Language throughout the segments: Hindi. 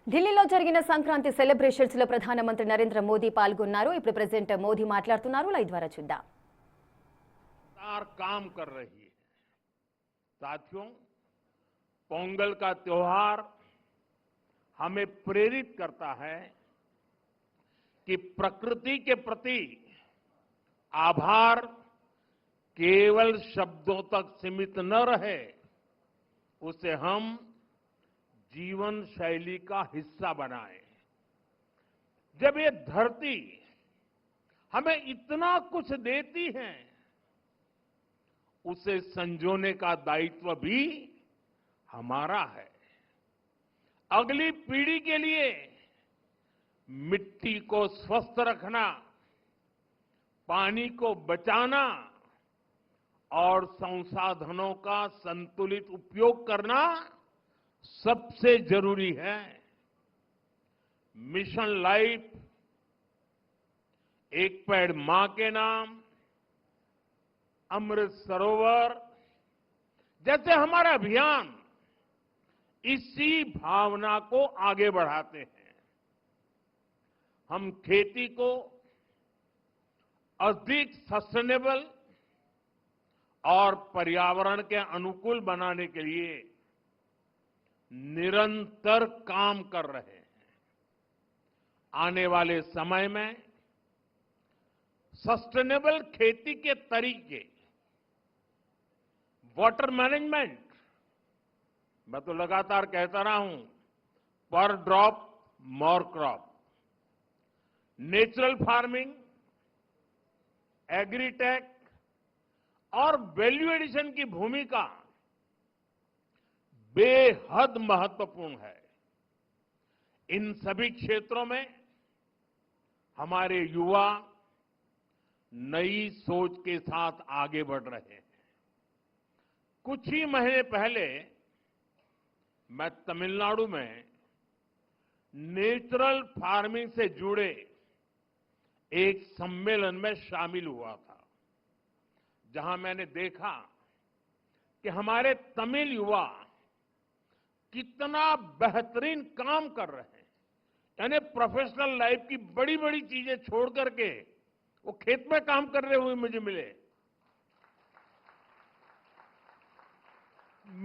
ఢిల్లీలో జరిగిన సంక్రాంతి సెలబ్రేషన్స్ లో ప్రధానమంత్రి నరేంద్ర మోదీ పాల్గొన్నారు। ఇప్పుడు ప్రెసిడెంట్ మోదీ మాట్లాడుతున్నారు, లైవ్ ద్వారా చూద్దాం। काम कर रही है। साथियों, पोंगल का त्योहार हमें प्रेरित करता है कि प्रकृति के प्रति आभार केवल शब्दों तक सीमित न रहे, उसे हम जीवन शैली का हिस्सा बनाएं। जब ये धरती हमें इतना कुछ देती है, उसे संजोने का दायित्व भी हमारा है। अगली पीढ़ी के लिए मिट्टी को स्वस्थ रखना, पानी को बचाना और संसाधनों का संतुलित उपयोग करना सबसे जरूरी है। मिशन लाइफ, एक पेड़ मां के नाम, अमृत सरोवर जैसे हमारा अभियान इसी भावना को आगे बढ़ाते हैं। हम खेती को अधिक सस्टेनेबल और पर्यावरण के अनुकूल बनाने के लिए निरंतर काम कर रहे हैं। आने वाले समय में सस्टेनेबल खेती के तरीके, वाटर मैनेजमेंट, मैं तो लगातार कहता रहा हूं, पर drop more crop, natural farming, agritech और वैल्यू एडिशन की भूमिका बेहद महत्वपूर्ण है। इन सभी क्षेत्रों में हमारे युवा नई सोच के साथ आगे बढ़ रहे हैं। कुछ ही महीने पहले मैं तमिलनाडु में नेचुरल फार्मिंग से जुड़े एक सम्मेलन में शामिल हुआ था, जहां मैंने देखा कि हमारे तमिल युवा कितना बेहतरीन काम कर रहे हैं। यानी प्रोफेशनल लाइफ की बड़ी बड़ी चीजें छोड़ करके वो खेत में काम कर रहे हुए मुझे मिले।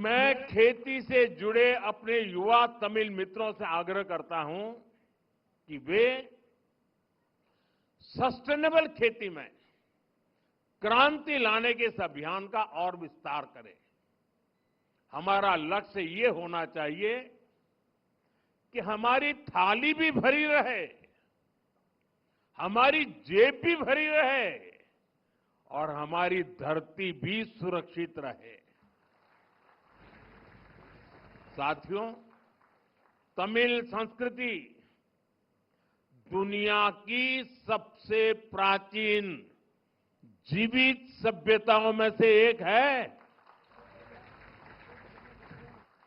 मैं खेती से जुड़े अपने युवा तमिल मित्रों से आग्रह करता हूं कि वे सस्टेनेबल खेती में क्रांति लाने के इस अभियान का और विस्तार करें। हमारा लक्ष्य ये होना चाहिए कि हमारी थाली भी भरी रहे, हमारी जेब भी भरी रहे और हमारी धरती भी सुरक्षित रहे। साथियों, तमिल संस्कृति दुनिया की सबसे प्राचीन जीवित सभ्यताओं में से एक है।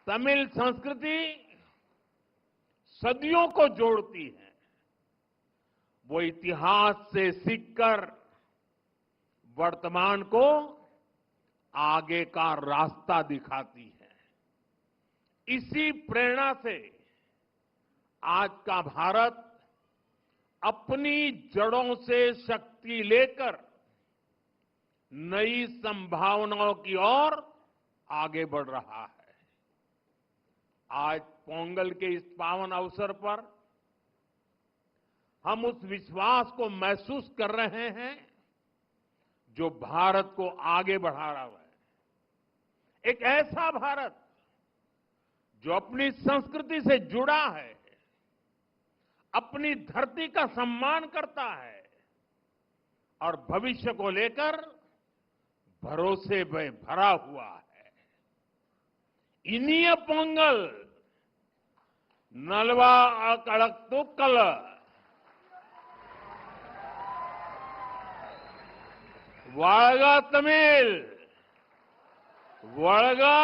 तमिल संस्कृति सदियों को जोड़ती है। वो इतिहास से सीखकर वर्तमान को आगे का रास्ता दिखाती है। इसी प्रेरणा से आज का भारत अपनी जड़ों से शक्ति लेकर नई संभावनाओं की ओर आगे बढ़ रहा है। आज पोंगल के इस पावन अवसर पर हम उस विश्वास को महसूस कर रहे हैं जो भारत को आगे बढ़ा रहा है। एक ऐसा भारत जो अपनी संस्कृति से जुड़ा है, अपनी धरती का सम्मान करता है और भविष्य को लेकर भरोसे में भरा हुआ है। इनिय पोंगल नलवा अकड़क्तुक्कल, वाळगा तमिल, वळगा